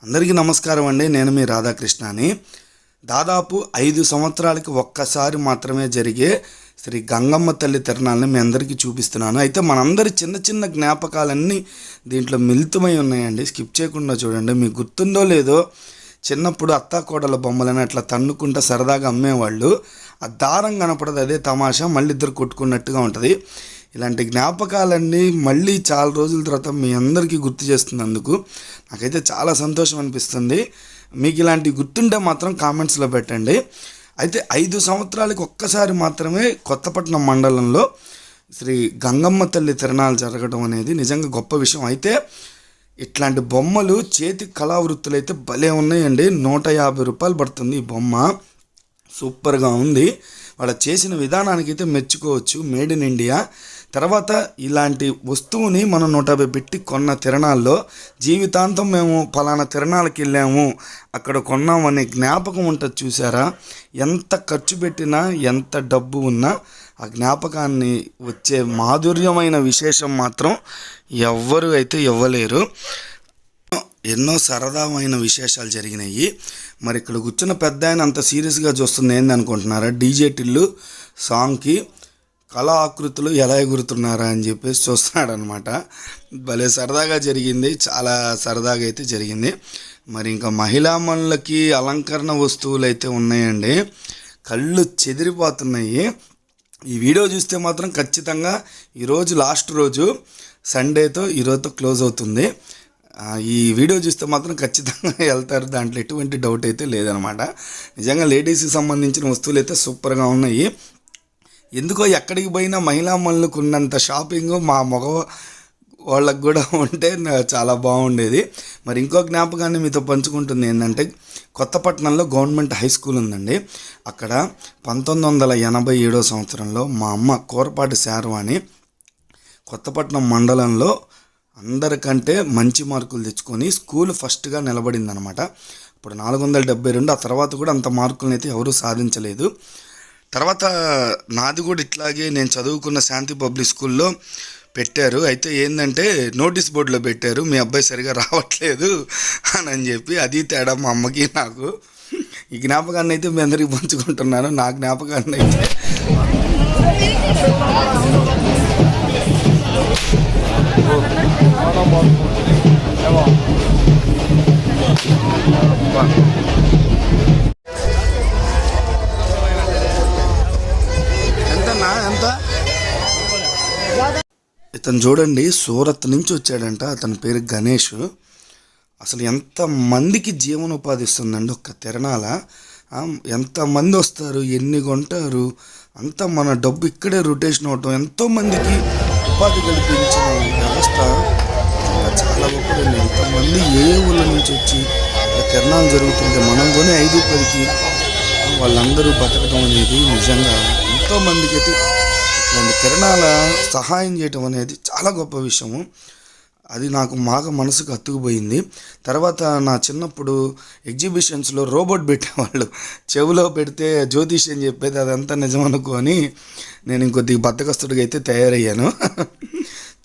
అందరికీ నమస్కారం అండి. నేను మీ రాధాకృష్ణని. దాదాపు 5 సంవత్సరాలకి ఒక్కసారి మాత్రమే జరిగే శ్రీ గంగమ్మ తల్లి తిరణాలని మీ అందరికీ చూపిస్తున్నాను. అయితే మనందరి చిన్న చిన్న జ్ఞాపకాలన్నీ దీంట్లో మిళితమై ఉన్నాయండి. స్కిప్ చేయకుండా చూడండి. మీకు గుర్తుందో లేదో, చిన్నప్పుడు అత్తాకోడల బొమ్మలని అట్లా తన్నుకుంటూ సరదాగా అమ్మేవాళ్ళు. ఆ దారం కనపడదు, అదే తమాషా, మళ్ళీ ఇద్దరు కొట్టుకున్నట్టుగా ఉంటుంది. ఇలాంటి జ్ఞాపకాలన్నీ మళ్ళీ చాలా రోజుల తర్వాత మీ అందరికీ గుర్తు చేస్తున్నందుకు నాకైతే చాలా సంతోషం అనిపిస్తుంది. మీకు ఇలాంటి గుర్తుంటే మాత్రం కామెంట్స్లో పెట్టండి. అయితే 5 సంవత్సరాలకి ఒక్కసారి మాత్రమే కొత్తపట్నం మండలంలో శ్రీ గంగమ్మ తల్లి తిరణాలు జరగడం అనేది నిజంగా గొప్ప విషయం. అయితే ఇట్లాంటి బొమ్మలు చేతి కళావృత్తులు అయితే భలే ఉన్నాయండి. 150 రూపాయలు పడుతుంది ఈ బొమ్మ. సూపర్గా ఉంది. వాళ్ళు చేసిన విధానానికి అయితే మెచ్చుకోవచ్చు. Made in India. తర్వాత ఇలాంటి వస్తువుని మనం 150 పెట్టి కొన్న తిరణాల్లో జీవితాంతం మేము పలానా తిరణాలకి వెళ్ళాము, అక్కడ కొన్నామనే జ్ఞాపకం ఉంటుంది చూసారా. ఎంత ఖర్చు పెట్టినా, ఎంత డబ్బు ఉన్నా ఆ జ్ఞాపకాన్ని వచ్చే మాధుర్యమైన విశేషం మాత్రం ఎవ్వరు అయితే ఇవ్వలేరు. ఎన్నో సరదామైన విశేషాలు జరిగినాయి. మరి ఇక్కడ కూర్చున్న పెద్ద ఆయన అంత సీరియస్గా చూస్తుంది ఏంది అనుకుంటున్నారా? డీజే టిల్లు సాంగ్కి కళా ఆకృతులు ఎలా ఎగురుతున్నారా అని చెప్పేసి చూస్తున్నాడు అనమాట. భలే సరదాగా జరిగింది, చాలా సరదాగా అయితే జరిగింది. మరి ఇంకా మహిళామణులకి అలంకరణ వస్తువులు అయితే ఉన్నాయండి. కళ్ళు చెదిరిపోతున్నాయి. ఈ వీడియో చూస్తే మాత్రం ఖచ్చితంగా ఈరోజు లాస్ట్ రోజు, సండేతో ఈరోజుతో క్లోజ్ అవుతుంది. ఈ వీడియో చూస్తే మాత్రం ఖచ్చితంగా వెళ్తారు, దాంట్లో ఎటువంటి డౌట్ అయితే లేదనమాట. నిజంగా లేడీస్కి సంబంధించిన వస్తువులు అయితే సూపర్గా ఉన్నాయి. ఎందుకో ఎక్కడికి పోయినా మహిళామణులకు ఉన్నంత షాపింగ్ మా మగ వాళ్ళకు కూడా ఉంటే చాలా బాగుండేది. మరి ఇంకో జ్ఞాపకాన్ని మీతో పంచుకుంటుంది ఏంటంటే, కొత్తపట్నంలో గవర్నమెంట్ హై స్కూల్ ఉందండి. అక్కడ 1987 సంవత్సరంలో మా అమ్మ కూరపాటి శారవాణి కొత్తపట్నం మండలంలో అందరికంటే మంచి మార్కులు తెచ్చుకొని స్కూల్ ఫస్ట్గా నిలబడిందనమాట. ఇప్పుడు 472. ఆ తర్వాత కూడా అంత మార్కులను అయితే ఎవరూ సాధించలేదు. తర్వాత నాది కూడా ఇట్లాగే నేను చదువుకున్న శాంతి పబ్లిక్ స్కూల్లో పెట్టారు. అయితే ఏంటంటే నోటీస్ బోర్డులో పెట్టారు, మీ అబ్బాయి సరిగా రావట్లేదు అని చెప్పి. అది తేడా మా అమ్మకి నాకు. ఈ జ్ఞాపకాన్ని అయితే మీ అందరికీ పంచుకుంటున్నాను. నా జ్ఞాపకాన్ని అయితే ఎంత ఇతను చూడండి, సూరత్ నుంచి వచ్చాడంట. అతని పేరు గణేష్. అసలు ఎంతమందికి జీవనోపాధి ఇస్తుందండి ఒక్క తిరణాల. ఎంతమంది వస్తారు, ఎన్ని కొంటారు, అంతా మన డబ్బు ఇక్కడే రొటేషన్ అవటం, ఎంతోమందికి ఉపాధి కల్పించిన వ్యవస్థ చాలా గొప్పదండి. ఎంతమంది ఏ ఊళ్ళ నుంచి వచ్చి తిరణాలు జరుగుతుంటే మనం కొని 5-10కి వాళ్ళందరూ బతకడం అనేది నిజంగా ఎంతోమందికి అయితే ఇట్లాంటి తిరణాల సహాయం చేయటం అనేది చాలా గొప్ప విషయము. అది నాకు బాగా మనసుకు అతుకుపోయింది. తర్వాత నా చిన్నప్పుడు ఎగ్జిబిషన్స్లో రోబోట్ పెట్టేవాళ్ళు, చెవిలో పెడితే జ్యోతిష్యం చెప్పేది, అదంతా నిజం అనుకొని నేను ఇంకొద్దిగా బద్దకస్తుడిగా అయితే తయారయ్యాను.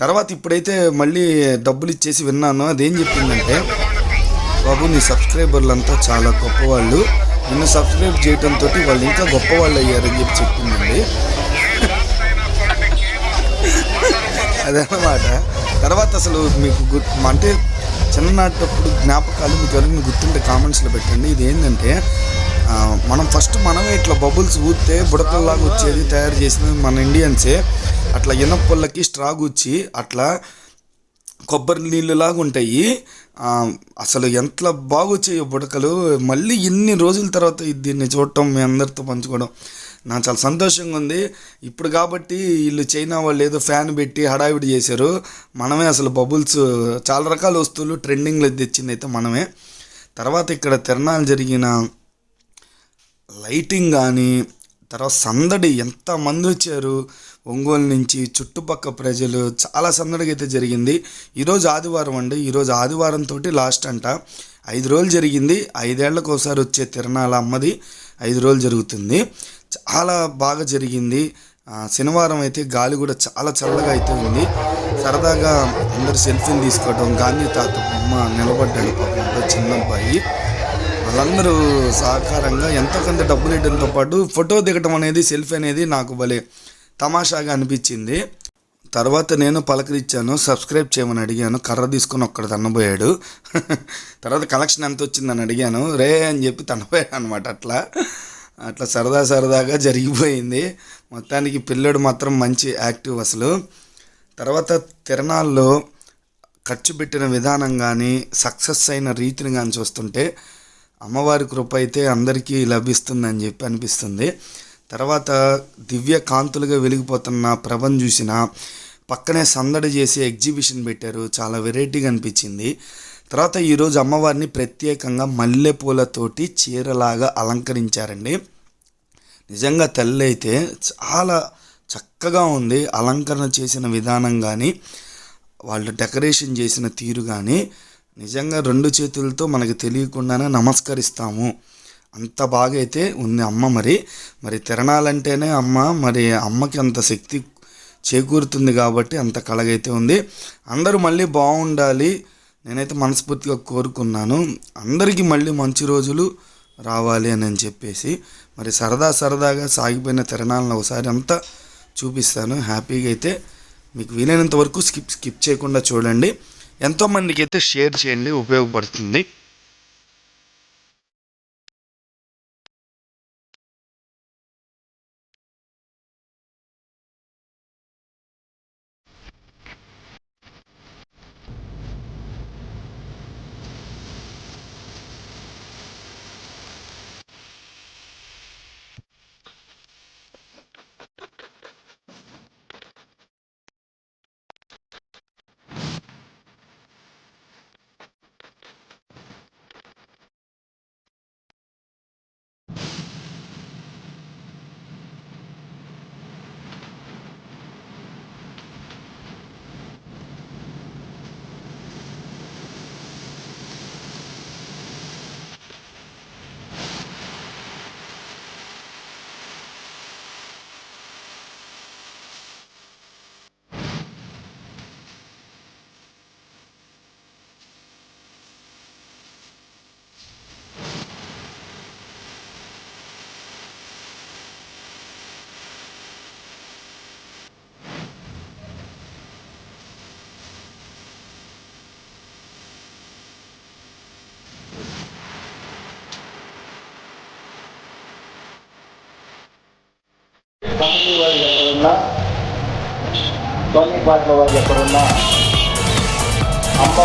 తర్వాత ఇప్పుడైతే మళ్ళీ డబ్బులు ఇచ్చేసి విన్నాను. అదేం చెప్పిందంటే, బాబు నీ సబ్స్క్రైబర్లంతా చాలా గొప్పవాళ్ళు, నిన్ను సబ్స్క్రైబ్ చేయడంతో వాళ్ళు ఇంకా గొప్పవాళ్ళు అయ్యారని చెప్పి చెప్పిందండి. అదన్నమాట. తర్వాత అసలు మీకు అంటే చిన్ననాటప్పుడు జ్ఞాపకాలు మీకు ఎవరైనా గుర్తుంటే కామెంట్స్లో పెట్టండి. ఇది ఏంటంటే, మనం ఫస్ట్ మనమే ఇట్లా బబుల్స్ ఊస్తే బుడకల్లాగా వచ్చేది తయారు చేసినది మన ఇండియన్సే. అట్లా ఇనపొల్లకి స్ట్రా గుచ్చి అట్లా కొబ్బరి నీళ్ళలాగా ఉంటాయి. అసలు ఎంత బాగా వచ్చాయో బుడకలు. మళ్ళీ ఇన్ని రోజుల తర్వాత దీన్ని చూడటం, మీ అందరితో పంచుకోవడం నాకు చాలా సంతోషంగా ఉంది. ఇప్పుడు కాబట్టి వీళ్ళు చైనా వాళ్ళు ఏదో ఫ్యాన్ పెట్టి హడావిడి చేశారు. మనమే అసలు బబుల్స్ చాలా రకాల వస్తువులు ట్రెండింగ్లో తెచ్చింది అయితే మనమే. తర్వాత ఇక్కడ తిరణాలు జరిగిన లైటింగ్ కానీ, తర్వాత సందడి, ఎంతమంది వచ్చారు ఒంగోలు నుంచి, చుట్టుపక్కల ప్రజలు, చాలా సందడిగా అయితే జరిగింది. ఈరోజు ఆదివారం అండి. ఈరోజు ఆదివారంతో లాస్ట్ అంట. 5 రోజులు జరిగింది. 5 ఏళ్లకు ఒకసారి వచ్చే తిరణాల అమ్మది 5 రోజులు జరుగుతుంది. చాలా బాగా జరిగింది. శనివారం అయితే గాలి కూడా చాలా చల్లగా అయితే ఉంది. సరదాగా అందరు సెల్ఫీలు తీసుకోవడం. గాంధీ తాత బొమ్మ నిలబడ్డాడు పాపంతో చిన్న అబ్బాయి. వాళ్ళందరూ సహకారంగా ఎంతో కొంత డబ్బులు ఇవ్వడంతో పాటు ఫోటో దిగటం అనేది, సెల్ఫీ అనేది నాకు భలే తమాషాగా అనిపించింది. తర్వాత నేను పలకరించాను, సబ్స్క్రైబ్ చేయమని అడిగాను. కర్ర తీసుకొని ఒక్కడ తన్నబోయాడు. తర్వాత కలెక్షన్ ఎంత వచ్చిందని అడిగాను. రే అని చెప్పి తన్నపోయాడు అనమాట. అట్లా సరదాగా జరిగిపోయింది. మొత్తానికి పిల్లడు మాత్రం మంచి యాక్టివ్ అసలు. తర్వాత తిరణాల్లో ఖర్చు పెట్టిన విధానం కానీ, సక్సెస్ అయిన రీతిని కానీ చూస్తుంటే అమ్మవారి కృప అయితే అందరికీ లభిస్తుందని చెప్పి అనిపిస్తుంది. తర్వాత దివ్య కాంతులుగా వెలిగిపోతున్న ప్రభను చూసిన పక్కనే సందడి చేసి ఎగ్జిబిషన్ పెట్టారు. చాలా వెరైటీగా అనిపించింది. తర్వాత ఈరోజు అమ్మవారిని ప్రత్యేకంగా మల్లెపూలతోటి చీరలాగా అలంకరించారండి. నిజంగా తల్లి అయితే చాలా చక్కగా ఉంది. అలంకరణ చేసిన విధానం కానీ, వాళ్ళు డెకరేషన్ చేసిన తీరు కానీ నిజంగా 2 చేతులతో మనకు తెలియకుండానే నమస్కరిస్తాము. అంత బాగా అయితే ఉంది అమ్మ. మరి తిరణాలంటేనే అమ్మ, మరి అమ్మకి అంత శక్తి చేకూరుతుంది కాబట్టి అంత కళగైతే ఉంది. అందరూ మళ్ళీ బాగుండాలి నేనైతే మనస్ఫూర్తిగా కోరుకున్నాను. అందరికీ మళ్ళీ మంచి రోజులు రావాలి అని చెప్పేసి మరి సరదాగా సాగిపోయిన తిరణాలను ఒకసారి అంతా చూపిస్తాను. హ్యాపీగా అయితే మీకు వీలైనంత వరకు స్కిప్ చేయకుండా చూడండి. ఎంతోమందికి అయితే షేర్ చేయండి, ఉపయోగపడుతుంది. కమిటీ వాళ్ళు ఎక్కడున్నా, కొన్ని పాటల వాళ్ళు ఎక్కడున్నా అమ్మ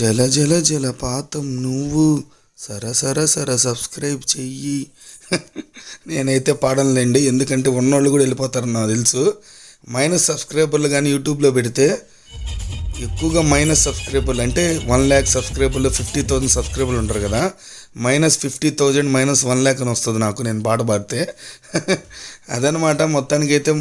జల జల జలపాతం నువ్వు సర సబ్స్క్రైబ్ చెయ్యి. నేనైతే పాడనులేండి, ఎందుకంటే ఉన్నోళ్ళు కూడా వెళ్ళిపోతారు నాకు తెలుసు. మైనస్ సబ్స్క్రైబర్లు కానీ యూట్యూబ్లో పెడితే ఎక్కువగా మైనస్ సబ్స్క్రైబర్లు అంటే 1,00,000 సబ్స్క్రైబర్లు 50,000 సబ్స్క్రైబర్లు ఉంటారు కదా, -50,000 -1,00,000 అని వస్తుంది నాకు నేను పాట పాడితే. అదనమాట. మొత్తానికి అయితే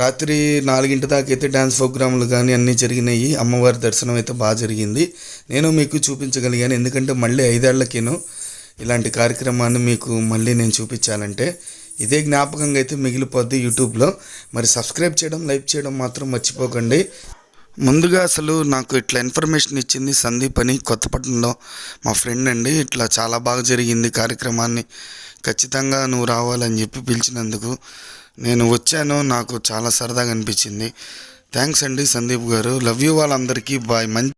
రాత్రి 4 దాకా అయితే డ్యాన్స్ ప్రోగ్రాంలు కానీ అన్నీ జరిగినాయి. అమ్మవారి దర్శనం అయితే బాగా జరిగింది. నేను మీకు చూపించగలిగాను, ఎందుకంటే మళ్ళీ 5 ఏళ్లకేను ఇలాంటి కార్యక్రమాన్ని మీకు మళ్ళీ నేను చూపించాలంటే ఇదే జ్ఞాపకంగా అయితే మిగిలిపోద్ది యూట్యూబ్లో. మరి సబ్స్క్రైబ్ చేయడం, లైక్ చేయడం మాత్రం మర్చిపోకండి. ముందుగా అసలు నాకు ఇట్లా ఇన్ఫర్మేషన్ ఇచ్చింది సందీప్ అని, కొత్తపట్నంలో మా ఫ్రెండ్ అండి. ఇట్లా చాలా బాగా జరిగింది కార్యక్రమాన్ని, ఖచ్చితంగా నువ్వు రావాలని చెప్పి పిలిచినందుకు నేను వచ్చాను. నాకు చాలా సరదాగా అనిపించింది. థ్యాంక్స్ అండి సందీప్ గారు. లవ్ యూ వాళ్ళందరికీ బాయ్. మంచి